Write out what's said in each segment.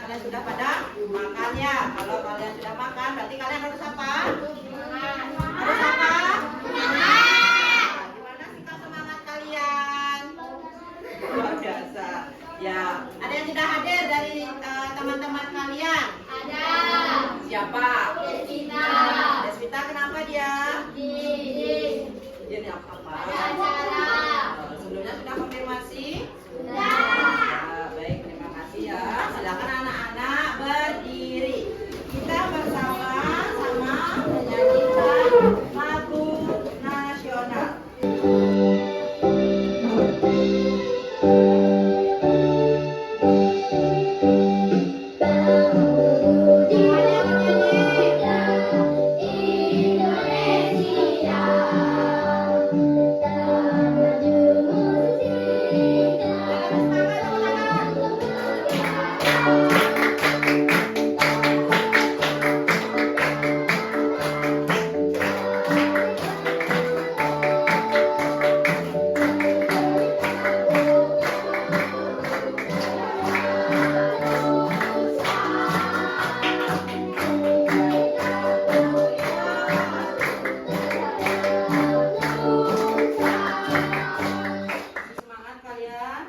kalian sudah pada makan ya. Kalau kalian sudah makan, berarti kalian harus apa? Harus apa? Gimana sikap semangat kalian? Luar biasa. Ya, ada yang tidak hadir dari teman-teman kalian? Ada. Siapa? Desvita. Desvita, kenapa dia? Dia apa? Ada acara. Sebelumnya sudah konfirmasi? Sudah. Ya, baik, terima kasih ya. Silakan anak-anak berdiri. Kita bersama-sama menyanyikan lagu nasional. Semangat kalian?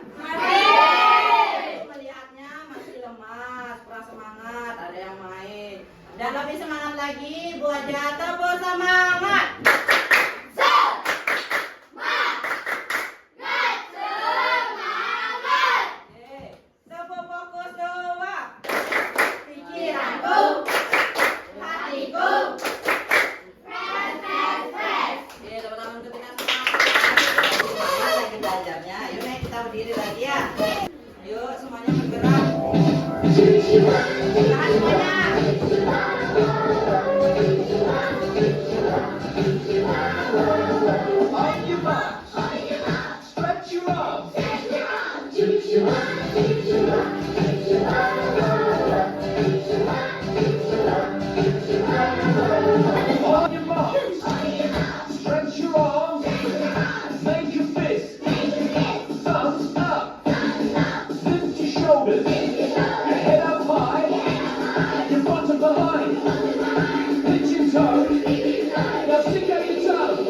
Melihatnya masih lemas, kurang semangat, ada yang main. Dan lebih semangat lagi, buat tepuk semangat. Oke, tepuk fokus doa. Pikiranku, hatiku. Oke, teman-teman untuk kita semangat lagi belajarnya. Yuk, naik kita berdiri lagi ya. Yuk, semuanya bergerak. Tahan semuanya. On your march. Stretch your arms. On your march. Stretch your arms. Make a fist. Thumbs up. Lift your shoulders. Your head up high. Your bottom behind. Pitch your toe. Now stick out your tongue.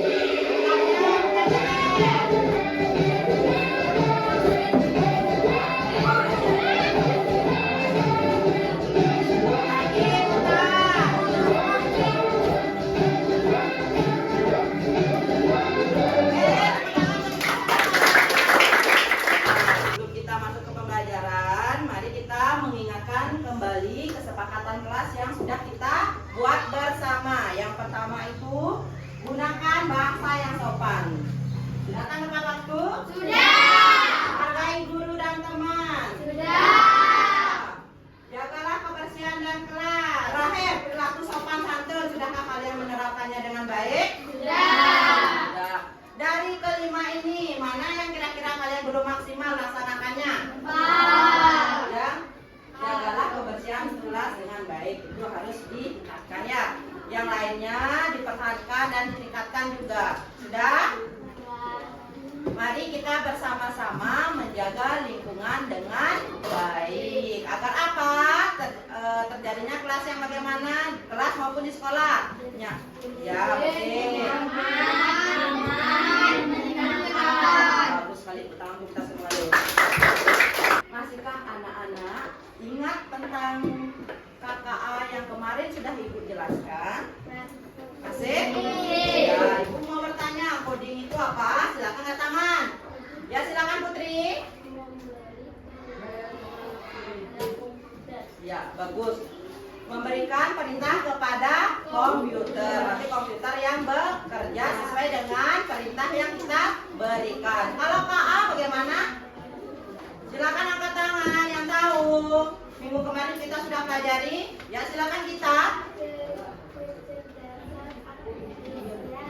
Sebelum kita masuk ke pembelajaran, mari kita mengingatkan kembali kesepakatan kelas yang sudah kita buat bersama. Yang pertama itu, gunakan bahasa yang sopan. Datang tepat waktu? Sudah. Hargai guru dan teman. Sudah. Jagalah kebersihan dan kelas. Terakhir, perilaku sopan santun. Sudahkah kalian menerapkannya dengan baik? Sudah. Sudah. Dari kelima ini, mana yang kira-kira kalian belum maksimal laksanakannya? Ya, jagalah kebersihan kelas dengan baik. Itu harus ditingkatkan ya. Yang lainnya diperhatikan dan ditingkatkan juga. Sudah? Mari kita bersama-sama menjaga lingkungan dengan baik. Agar apa? Terjadinya kelas yang bagaimana? Kelas maupun di sekolah. Ya, oke. Bagus sekali, pertama kita semua dulu. Masihkah anak-anak ingat tentang KKA yang kemarin sudah Ibu jelaskan? Masih? Ya, Ibu mau bertanya, coding itu apa? Silakan angkat tangan. Ya, silakan Putri. Ya, bagus. Memberikan perintah kepada komputer. Berarti komputer yang bekerja sesuai dengan perintah yang kita berikan. Kalau KA bagaimana? Silakan angkat tangan yang tahu. Minggu kemarin kita sudah pelajari. Ya, silakan kita.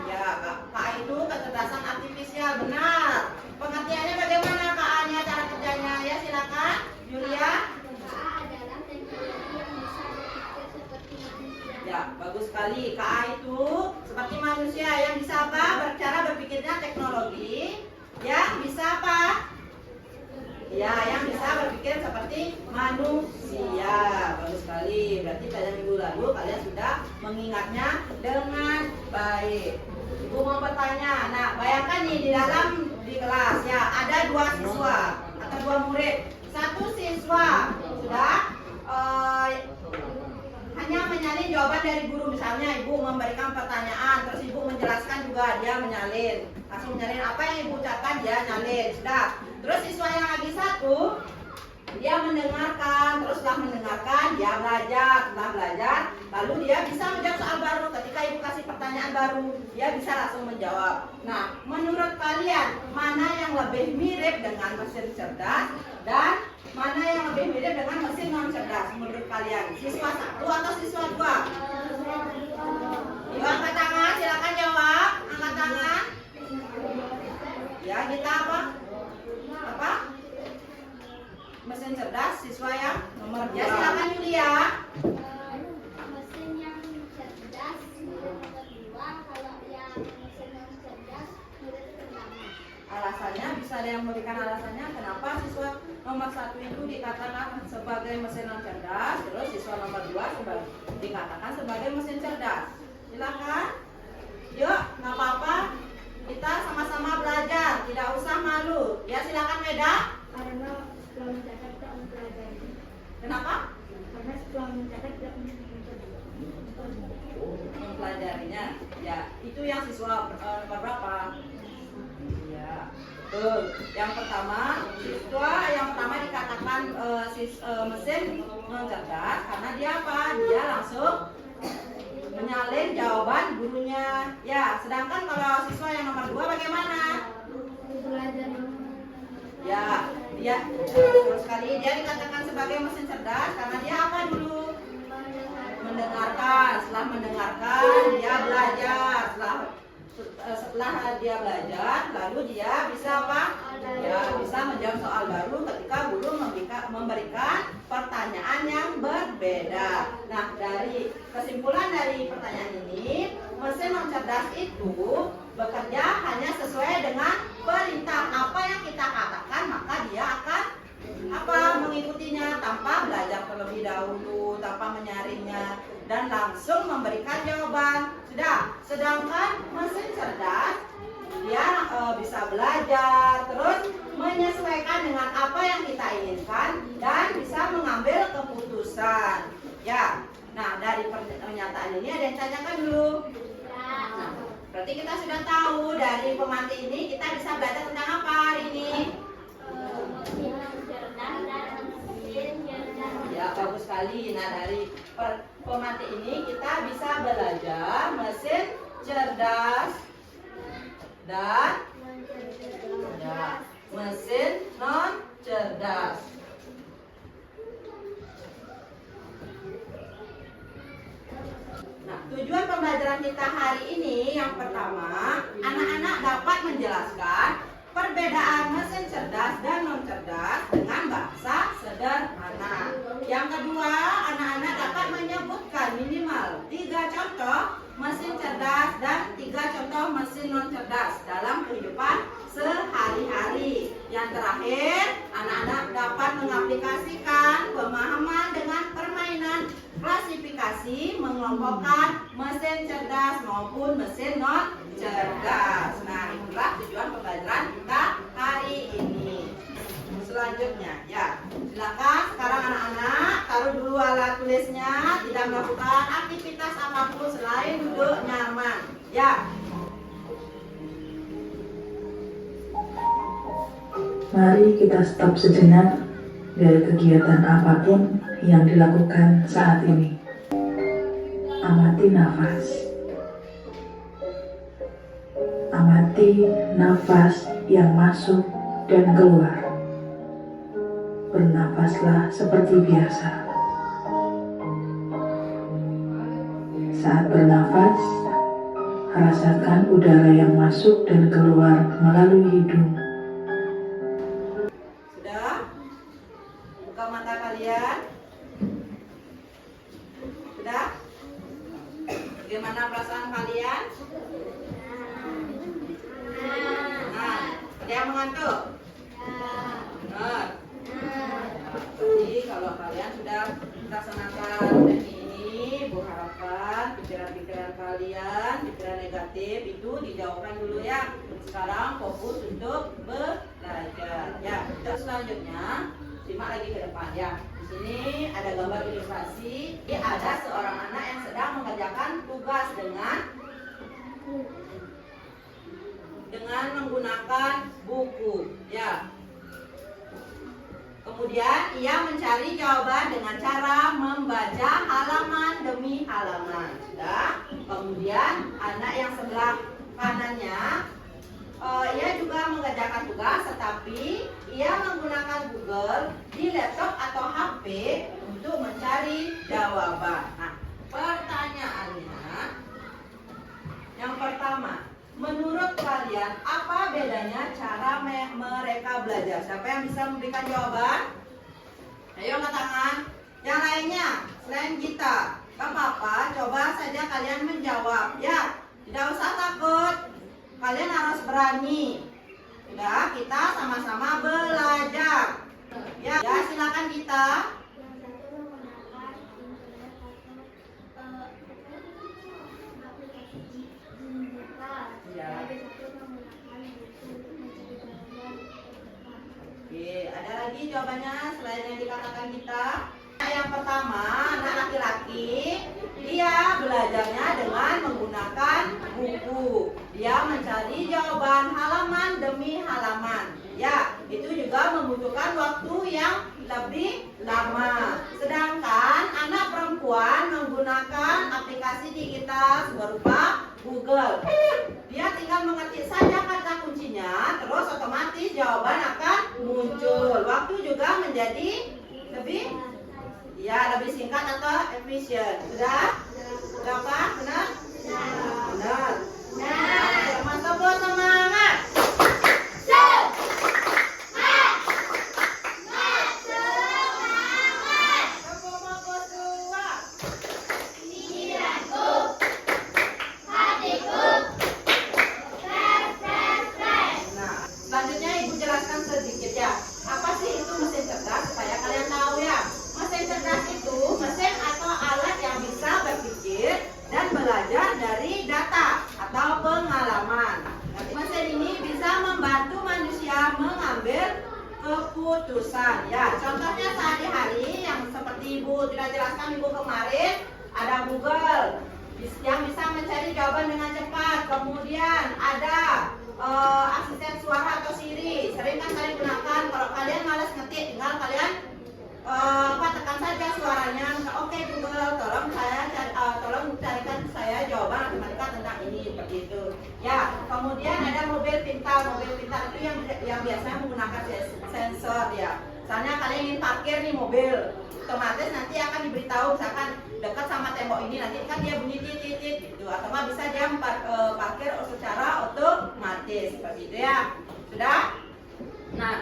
Ya, KA itu kecerdasan artifisial, benar. Pengertiannya bagaimana KA-nya, cara kerjanya? Ya, silakan, Julia. Ya, bagus sekali. KA itu seperti manusia yang bisa apa? Cara berpikirnya teknologi. Yang bisa apa? Ya, yang bisa berpikir seperti manusia. berarti pada minggu lalu kalian sudah mengingatnya dengan baik. Ibu mau bertanya, nah bayangkan nih di kelas ya ada 2 siswa atau 2 murid. Satu siswa sudah hanya menyalin jawaban dari guru, misalnya ibu memberikan pertanyaan terus ibu menjelaskan juga, dia menyalin, langsung menyalin apa yang ibu ucapkan, dia nyalin sudah. Terus siswa yang lagi satu dia mendengarkan, terus setelah mendengarkan dia belajar, setelah belajar lalu dia bisa menjawab soal baru. Ketika ibu kasih pertanyaan baru dia bisa langsung menjawab. Nah menurut kalian mana yang lebih mirip dengan mesin cerdas dan mana yang lebih mirip dengan mesin non cerdas menurut kalian? Siswa 1 atau siswa 2? Yuk angkat tangan, silakan jawab. Angkat tangan. Ya, kita apa? Apa? Mesin cerdas siswa yang nomor 2. Ya, silakan Yulia. Mesin yang cerdas nomor 2, kalau yang mesin non cerdas nomor pertama. Alasannya bisa ada yang memberikan alasannya kenapa siswa nomor 1 itu dikatakan sebagai mesin non cerdas, terus siswa nomor 2 dikatakan sebagai mesin cerdas. Silakan. Yuk, nggak apa-apa. Kita sama-sama belajar, tidak usah malu. Ya, silakan Meda. Karena setelah mencatat tidak mempelajari. Kenapa? Karena setelah mencatat tidak Mempelajarinya. Ya, itu yang siswa nomor berapa? Ya. Betul. Yang pertama, siswa yang pertama dikatakan mesin non cerdas karena dia apa? Dia langsung menyalin jawaban gurunya. Ya, sedangkan kalau siswa yang nomor 2 bagaimana? belajar. Ya, dia terus sekali dia dikatakan sebagai mesin cerdas karena dia apa dulu? Mendengarkan. Setelah mendengarkan, dia belajar. Setelah dia belajar, lalu dia bisa apa? Ya, bisa menjawab soal baru ketika guru memberikan pertanyaan yang berbeda. Nah, dari kesimpulan dari pertanyaan ini, mesin non cerdas itu bekerja hanya sesuai dengan perintah. Apa yang kita katakan, maka dia akan mengikutinya tanpa belajar terlebih dahulu, tanpa menyaringnya, dan langsung memberikan jawaban. Sudah. Sedangkan mesin cerdas dia bisa belajar, terus menyesuaikan dengan apa yang kita inginkan dan bisa mengambil keputusan. Ya. Nah, dari pernyataan ini ada yang tanyakan dulu. Nah, berarti kita sudah tahu dari pemanti ini kita bisa belajar tentang apa hari ini? Ya, bagus sekali. Nah, dari pemanti ini kita bisa belajar mesin cerdas dan ya, mesin non cerdas. Nah, tujuan pembelajaran kita hari ini yang pertama, anak-anak dapat menjelaskan perbedaan mesin cerdas dan non cerdas dengan bahasa sederhana. Yang kedua, anak-anak dapat menyebutkan minimal 3 contoh mesin cerdas dan 3 contoh mesin non cerdas dalam kehidupan sehari-hari. Yang terakhir, anak-anak dapat mengaplikasikan pemahaman dengan permainan klasifikasi mengelompokkan mesin cerdas maupun mesin non cerdas. Nah, itulah tujuan pembelajaran kita hari ini. Selanjutnya, ya, silakan sekarang anak-anak taruh dulu alat tulisnya, tidak melakukan aktivitas apapun selain duduk nyaman. Ya. Mari kita stop sejenak dari kegiatan apapun yang dilakukan saat ini. Amati nafas. Amati nafas yang masuk dan keluar. Bernafaslah seperti biasa. Saat bernafas, rasakan udara yang masuk dan keluar melalui hidung. Sudah? Buka mata kalian. Sudah? Bagaimana perasaan kalian? Nah, ada yang mengantuk? Benar. Jadi kalau kalian sudah melaksanakan teknik negatif itu dijauhkan dulu ya. Sekarang fokus untuk belajar ya. Terus selanjutnya simak lagi ke depan ya. Di sini ada gambar ilustrasi. Ini ada seorang anak yang sedang mengerjakan tugas dengan menggunakan buku ya. Kemudian ia mencari jawaban dengan cara membaca halaman demi halaman. Sudah. Kemudian anak yang sebelah kanannya, ia juga mengerjakan tugas, tetapi ia menggunakan Google di laptop atau HP untuk mencari jawaban. Nah, pertanyaannya, yang pertama, menurut kalian apa bedanya cara mereka belajar? Siapa yang bisa memberikan jawaban? Ayo angkat tangan. Yang lainnya, selain kita, gak apa-apa, coba saja kalian menjawab. Ya, tidak usah takut. Kalian harus berani. Sudah, kita sama-sama belajar. Ya, silakan kita. Yang satu menggunakan internet atau aplikasi digital. Ya. Yang satu menggunakan buku untuk mencari jawaban. Oke, ada lagi jawabannya selain yang dikatakan kita? Yang pertama, anak laki-laki, dia belajarnya dengan menggunakan buku. Dia mencari jawaban halaman demi halaman. Ya, itu juga membutuhkan waktu yang lebih lama. Sedangkan anak perempuan menggunakan aplikasi digital berupa Google. Dia tinggal mengetik saja kata kuncinya, terus otomatis jawaban akan muncul. Waktu juga menjadi lebih singkat atau efisien. Sudah? Berapa? Benar? Benar. Teman-teman semangat. Selanjutnya Ibu jelaskan sedikit ya. Apa sih itu mesin cerdas supaya kalian tahu ya. Mesin cerdas itu mesin atau alat yang bisa berpikir dan belajar dari data atau pengalaman. Mesin ini bisa membantu manusia mengambil keputusan ya. Contohnya sehari-hari yang seperti Ibu tidak jelaskan Ibu kemarin, ada Google yang bisa mencari jawaban dengan cepat. Kemudian ada asisten suara atau Siri, sering kan kalian gunakan. Kalau kalian malas ngetik, tinggal kalian tekan saja suaranya. Oke Google, tolong carikan saya jawaban matematika tentang ini, seperti itu. Ya, kemudian ada mobil pintar. Mobil pintar itu yang biasanya menggunakan sensor ya. Misalnya kalian ingin parkir nih mobil, otomatis nanti akan diberitahu misalkan dekat sama tembok ini, nanti kan dia bunyi titit gitu, atau nggak bisa dia parkir secara otomatis seperti itu ya. Sudah? Nah,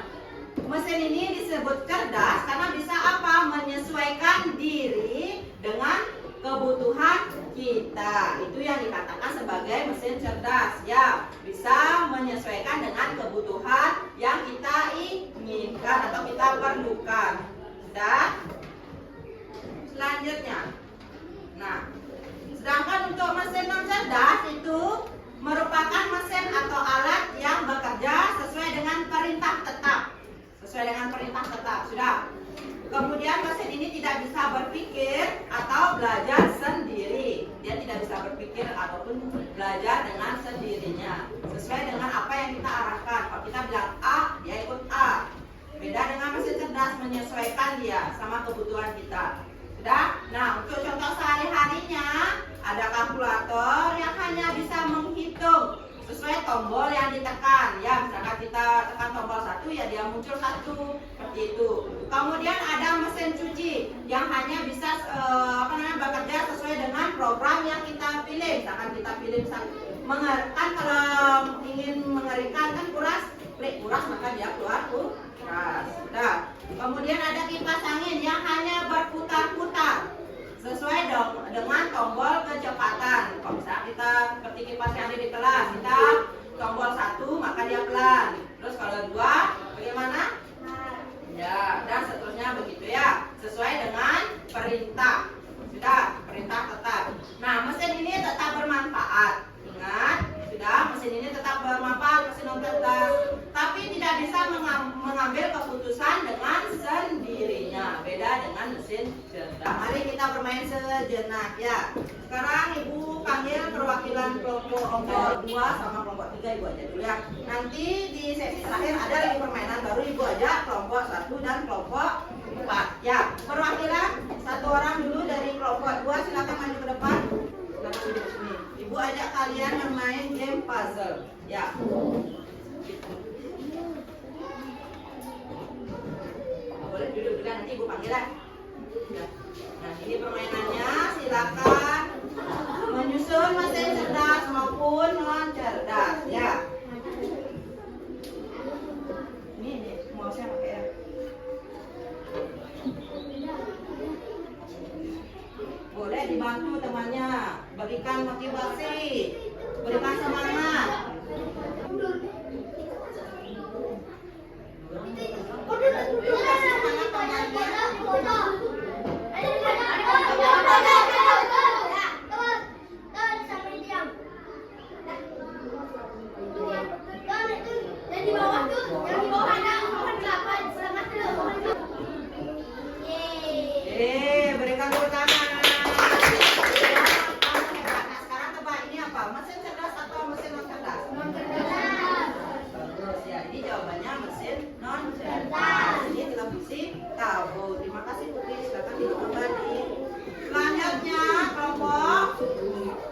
mesin ini disebut cerdas karena bisa apa? Menyesuaikan diri dengan kebutuhan kita. Itu yang dikatakan sebagai mesin cerdas ya. Bisa menyesuaikan dengan kebutuhan yang kita inginkan atau kita perlukan. Sudah? Selanjutnya. Nah, sedangkan untuk mesin non cerdas itu merupakan mesin atau alat yang bekerja sesuai dengan perintah tetap. Sudah. Kemudian mesin ini tidak bisa berpikir atau belajar sendiri. Dia tidak bisa berpikir ataupun belajar dengan sendirinya. Sesuai dengan apa yang kita arahkan. Kalau kita bilang A, dia ikut A. Beda dengan mesin cerdas, menyesuaikan dia sama kebutuhan kita. Sudah? Nah, untuk contoh sehari-harinya ada kalkulator yang hanya bisa menghitung sesuai tombol yang ditekan ya. Misalkan kita tekan tombol 1 ya dia muncul 1 seperti itu. Kemudian ada mesin cuci yang hanya bisa bekerja sesuai dengan program yang kita pilih. Misalkan kita pilih kan kalau ingin mengeringkan kan klik kuras maka dia keluar kuras. Sudah. Kemudian ada kipas angin yang hanya berputar-putar sesuai dengan tombol kecepatan. Kalau misalnya kita seperti kipas yang ada di kelas, kita tombol 1 maka dia pelan. Terus kalau 2 bagaimana? Ya, dan seterusnya begitu ya. Sesuai dengan perintah. Sudah, perintah tetap. Nah, mesin ini tetap bermanfaat. Ingat, dengan mesin cerdas. Mari kita bermain sejenak ya. Sekarang Ibu panggil perwakilan kelompok 2 sama kelompok 3, Ibu aja dulu ya. Nanti di sesi terakhir ada lagi permainan baru, Ibu ajak kelompok 1 dan kelompok 4 ya. Perwakilan satu orang dulu dari kelompok 2 silakan maju ke depan. Silakan duduk di sini. Ibu ajak kalian bermain game puzzle ya. Boleh duduk juga, nanti Ibu panggil ya. Nah, ini permainannya, silakan menyusun mesin cerdas maupun non cerdas ya. Ini mau saya pakai ya. Boleh dibantu temannya, berikan motivasi, berikan semangat. Berikan tepuk tangan. Nah, sekarang tebak ini apa? Mesin cerdas atau mesin non cerdas? Non cerdas. Bagus ya, ini jawabannya mesin non cerdas. Ini televisi kabel. Terima kasih Putri, silakan duduk kembali. Selanjutnya kelompok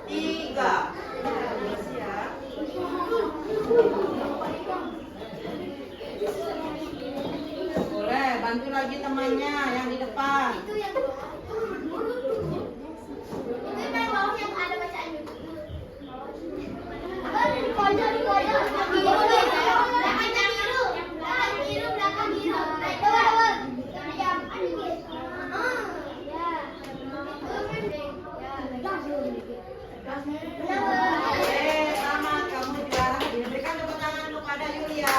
3. Bagus ya. Boleh bantu lagi temannya yang di depan. Selamat, kamu juara. Diberikan tepuk tangan kepada Yulia.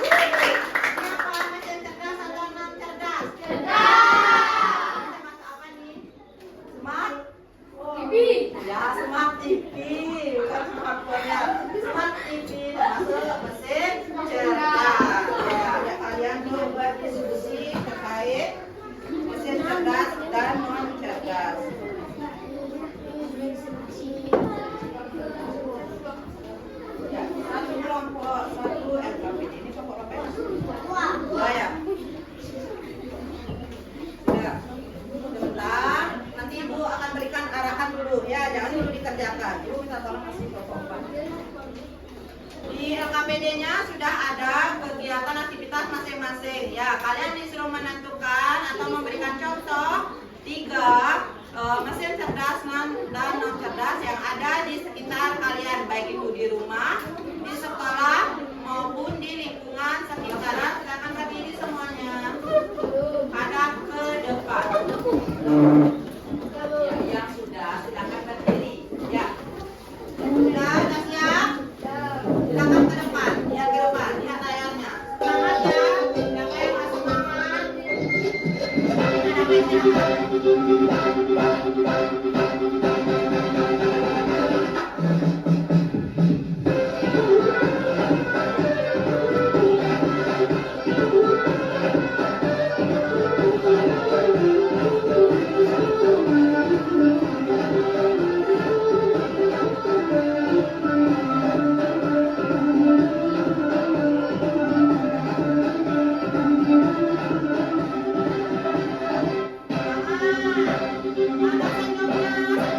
Siapa mesin cerdas atau non cerdas? Cerdas. Masuk apa nih? Smart TV. Ya, smart TV. Bukan smartphone-nya. Smart TV masuk mesin cerdas. Ya, ada kalian buat diskusi terkait mesin cerdas dan non cerdas. Ya, satu kelompok, satu LKPD. Ini kelompok apa ya? Dua ya? Sudah. Sebentar, nanti Ibu akan berikan arahan dulu ya, jangan dulu dikerjakan. Ibu minta tolong kasih kelompok 4. Di LKPD-nya sudah ada kegiatan aktivitas masing-masing. Ya, kalian disuruh menentukan atau memberikan contoh 3 mesin cerdas dan non cerdas yang ada di sekitar kalian, baik itu di rumah, di sekolah maupun di lingkungan sekitaran. Silakan berdiri semuanya, hadap ke depan. Ya, yang sudah silakan berdiri. Ya, sudah siap? Silakan ke depan, lihat ke depan, lihat layarnya. Semangat ya, siapa yang masih semangat? Mana senyumnya?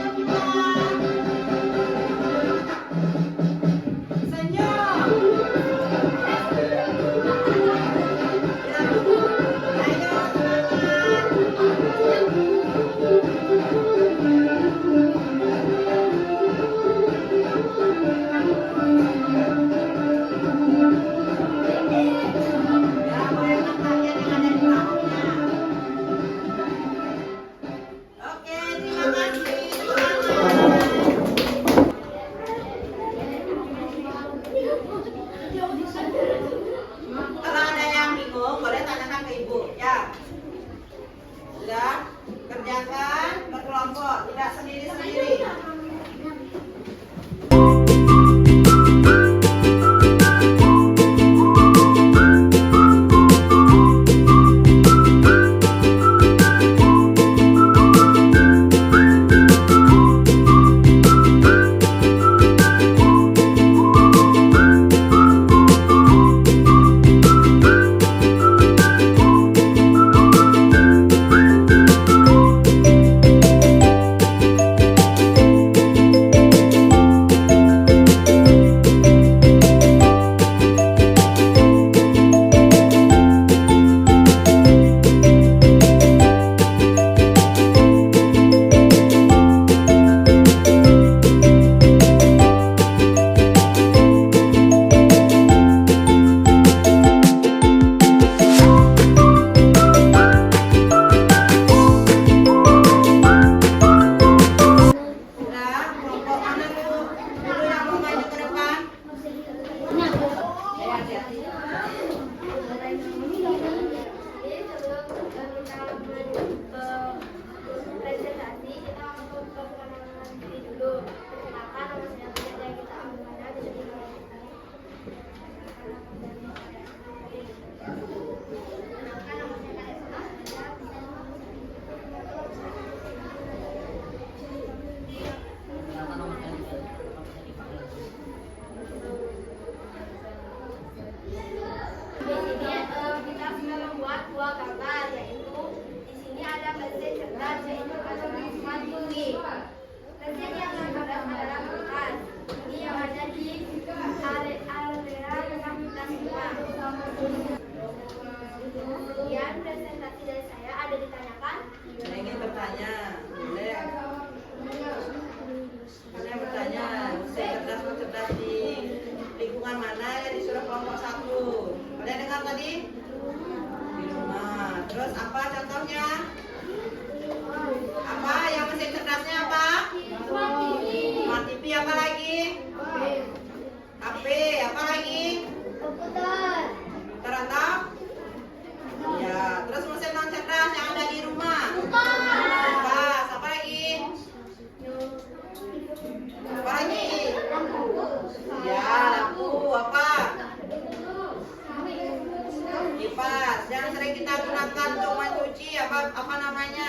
mesin cerdas yaitu mandiri. Mesin yang cerdas adalah kulkas. Ini yang ada di area yang kita simpan. Kemudian presentasi dari saya ada ditanyakan. Saya ingin bertanya, boleh? Saya bertanya, mesin cerdas di lingkungan mana yang disuruh kelompok 1? Kalian dengar tadi? Di rumah. Terus apa contohnya? Apa yang mesin cerdasnya apa? Smart TV, apa lagi? HP, apa lagi? Komputer. Terantau? Ya, terus mesin non cerdas yang ada di rumah. Kulkas, apa lagi? Apa lagi? Ya, lampu, apa? Kipas yang sering kita gunakan untuk mencuci, apa namanya?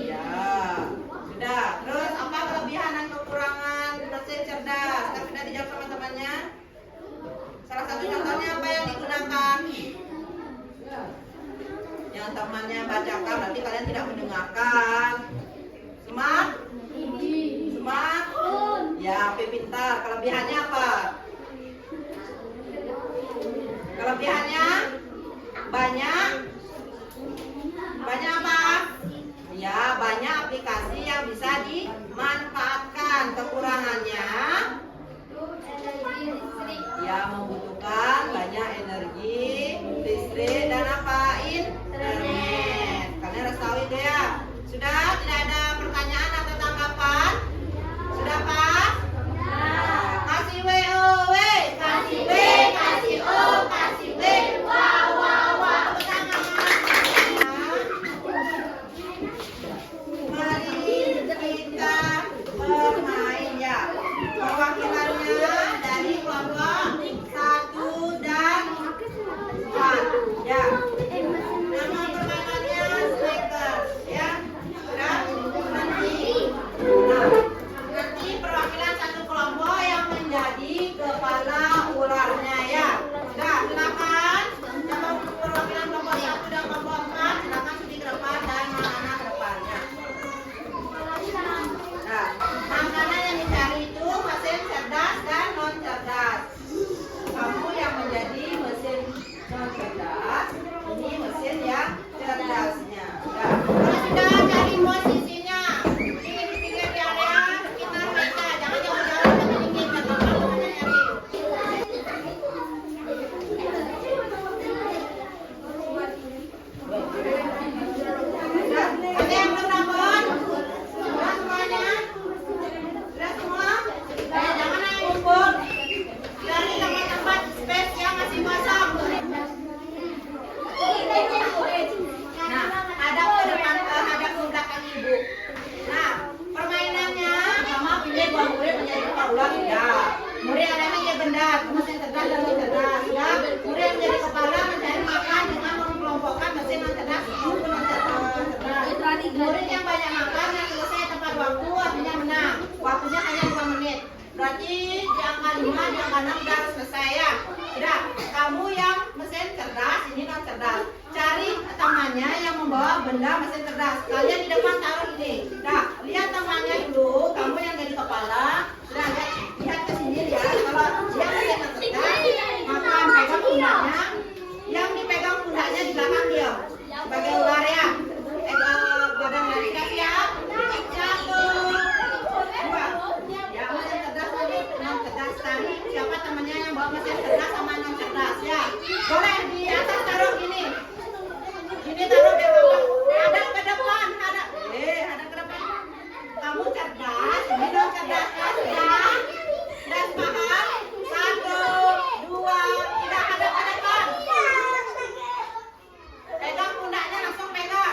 Ya, sudah. Terus apa kelebihan dan kekurangan mesin cerdas? Kan sudah dijawab sama temannya. Salah satu contohnya apa yang digunakan? Yang temannya bacakan, berarti kalian tidak mendengarkan. Smart? Smart? Ya, HP pintar. Kelebihannya apa? Kelebihannya banyak. Banyak apa? Ya, banyak aplikasi yang bisa dimanfaatkan. Kekurangannya ya membutuhkan banyak energi, listrik, dan apa? Internet. Kalian harus tahu itu ya. Sudah? Tidak ada pertanyaan atau tanggapan? Sudah Pak? Kasih WOW, kasih W, kasih O, kasih W, wah, wah, wah, tangan. Mari kita bermain ya. Perwakilannya dari kelompok 1 dan 4 ya. Nama permainannya Snickers ya. Sudah? Nanti perwakilan satu kelompok yang menjadi kepala ularnya ya. Sudah, silakan. Yang mau perwakilan kelompok 1 dan kelompok 4 silakan studi ke depan dan mana ke depannya. Nah, makanan yang dicari itu mesin cerdas dan non cerdas. Kamu yang menjadi mesin non cerdas, ini mesin yang cerdasnya. Nah, kalau sudah cari posisinya, ini di pinggir di area sekitar meja, jangan jauh-jauh dari dikit, nanti kamu nyari. Sudah, ada yang belum dapat? Sudah semuanya? Sudah semua? Jangan naik ngumpul. Cari tempat-tempat space yang masih kosong. Nah, hadap ke depan, hadap ke belakang ibu. Nah, permainannya, mama pilih dua murid menjadi kepala ular. Ya, murid ada yang jadi benda, mesin cerdas dan non cerdas. Ya, murid yang menjadi kepala mencari makan dengan mengelompokkan mesin non cerdas maupun non cerdas. Murid yang banyak makan yang selesai tepat waktu artinya menang. Waktunya hanya 2 menit. Berarti di angka 5, di angka 6 sudah selesai ya. Sudah, kamu yang mesin cerdas, ini non cerdas. Cari temannya yang membawa benda mesin cerdas. Kalian di depan taruh ini. Nah, lihat temannya dulu, kamu yang jadi kepala. Sudah, lihat ke sini ya. Kalau dia mesin cerdas, maka pegang pundaknya. Yang dipegang pundaknya di belakang dia. Sebagai ular ya. Badan dari siap. 1, 2. Ya, mesin cerdas tadi, non cerdas tadi. Siapa temannya yang bawa mesin cerdas sama non cerdas ya? Boleh di atas taruh gini. Ini taruh di bawah. Hadap ke depan, hadap. Hadap ke depan. Kamu cerdas, ini non cerdas ya. Sudah? Sudah paham? 1, 2, tidak hadap ke depan. Pegang pundaknya langsung pegang.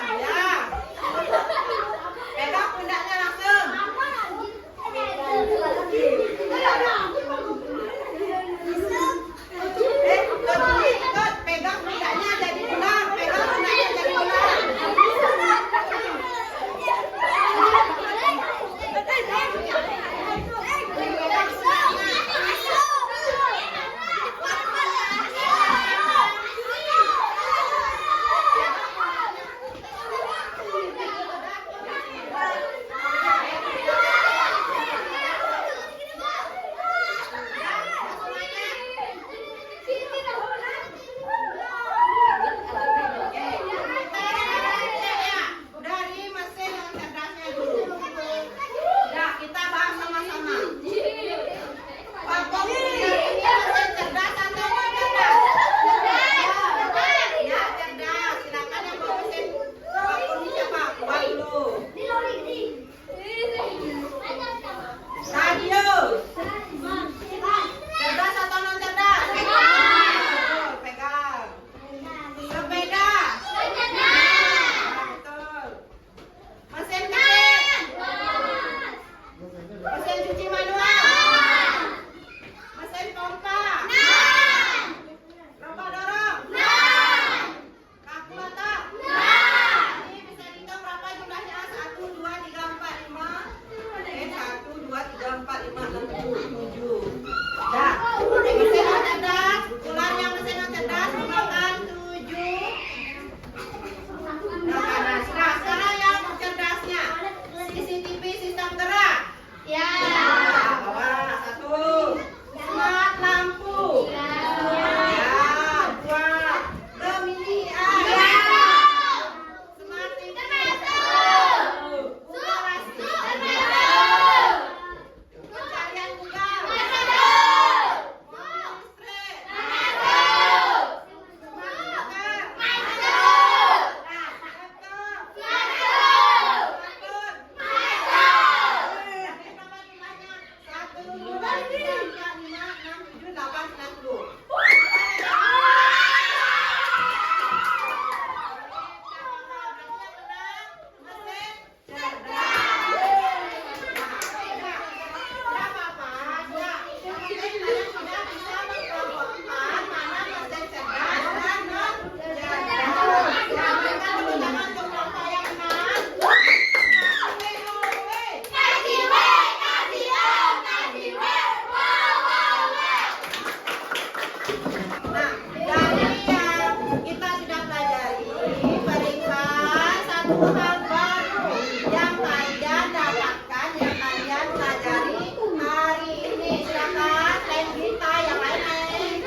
satu hal baru yang kalian dapatkan, yang kalian pelajari hari ini. Silakan lain kita, yang lain.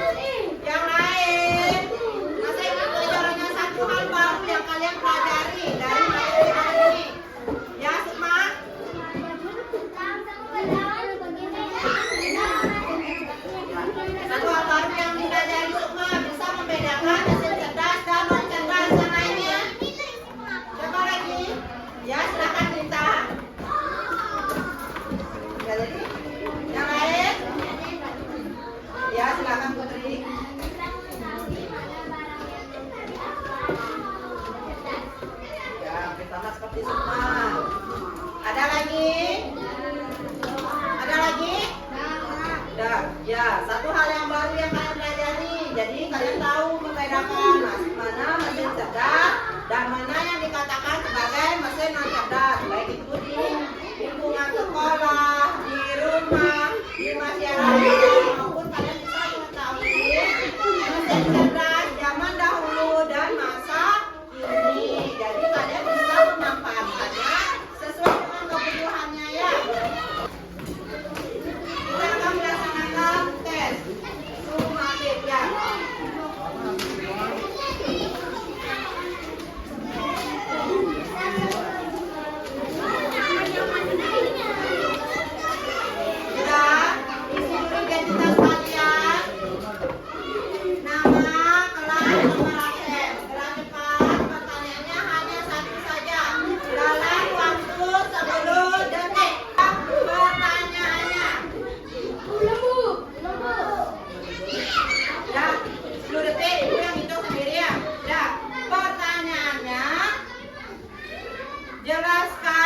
Yang lain. Masa itu pelajarannya satu hal baru yang kalian pelajari dari materi hari ini. Ya, Sukma? Satu hal baru yang dipelajari Sukma bisa membedakan mesin cerdas dan non cerdas yang lainnya. Siapa lagi? Ya, silakan cerita. Ya, jadi yang lain? Ya, silakan Putri. Ya, kita seperti Sukma. Ada lagi? Ada lagi? Udah, ya, satu hal yang baru yang kalian pelajari. Jadi kalian tahu membedakan mana mesin cerdas dan mana yang dikatakan sebagai mesin non cerdas. Baik itu di lingkungan sekolah, di rumah, di masyarakat, maupun kalian bisa mengetahui mesin cerdas zaman dahulu dan masa kini. Jadi kalian bisa memanfaatkannya sesuai dengan kebutuhannya ya. Kita akan melaksanakan tes sumatif ya. Sudah isi dulu identitas kalian, nama, kelas, nomor absen. Gerak cepat, pertanyaannya hanya satu saja dalam waktu 10 detik. Pertanyaannya ya, 10 detik itu yang hitung sendiri ya. Ya, pertanyaannya jelaskan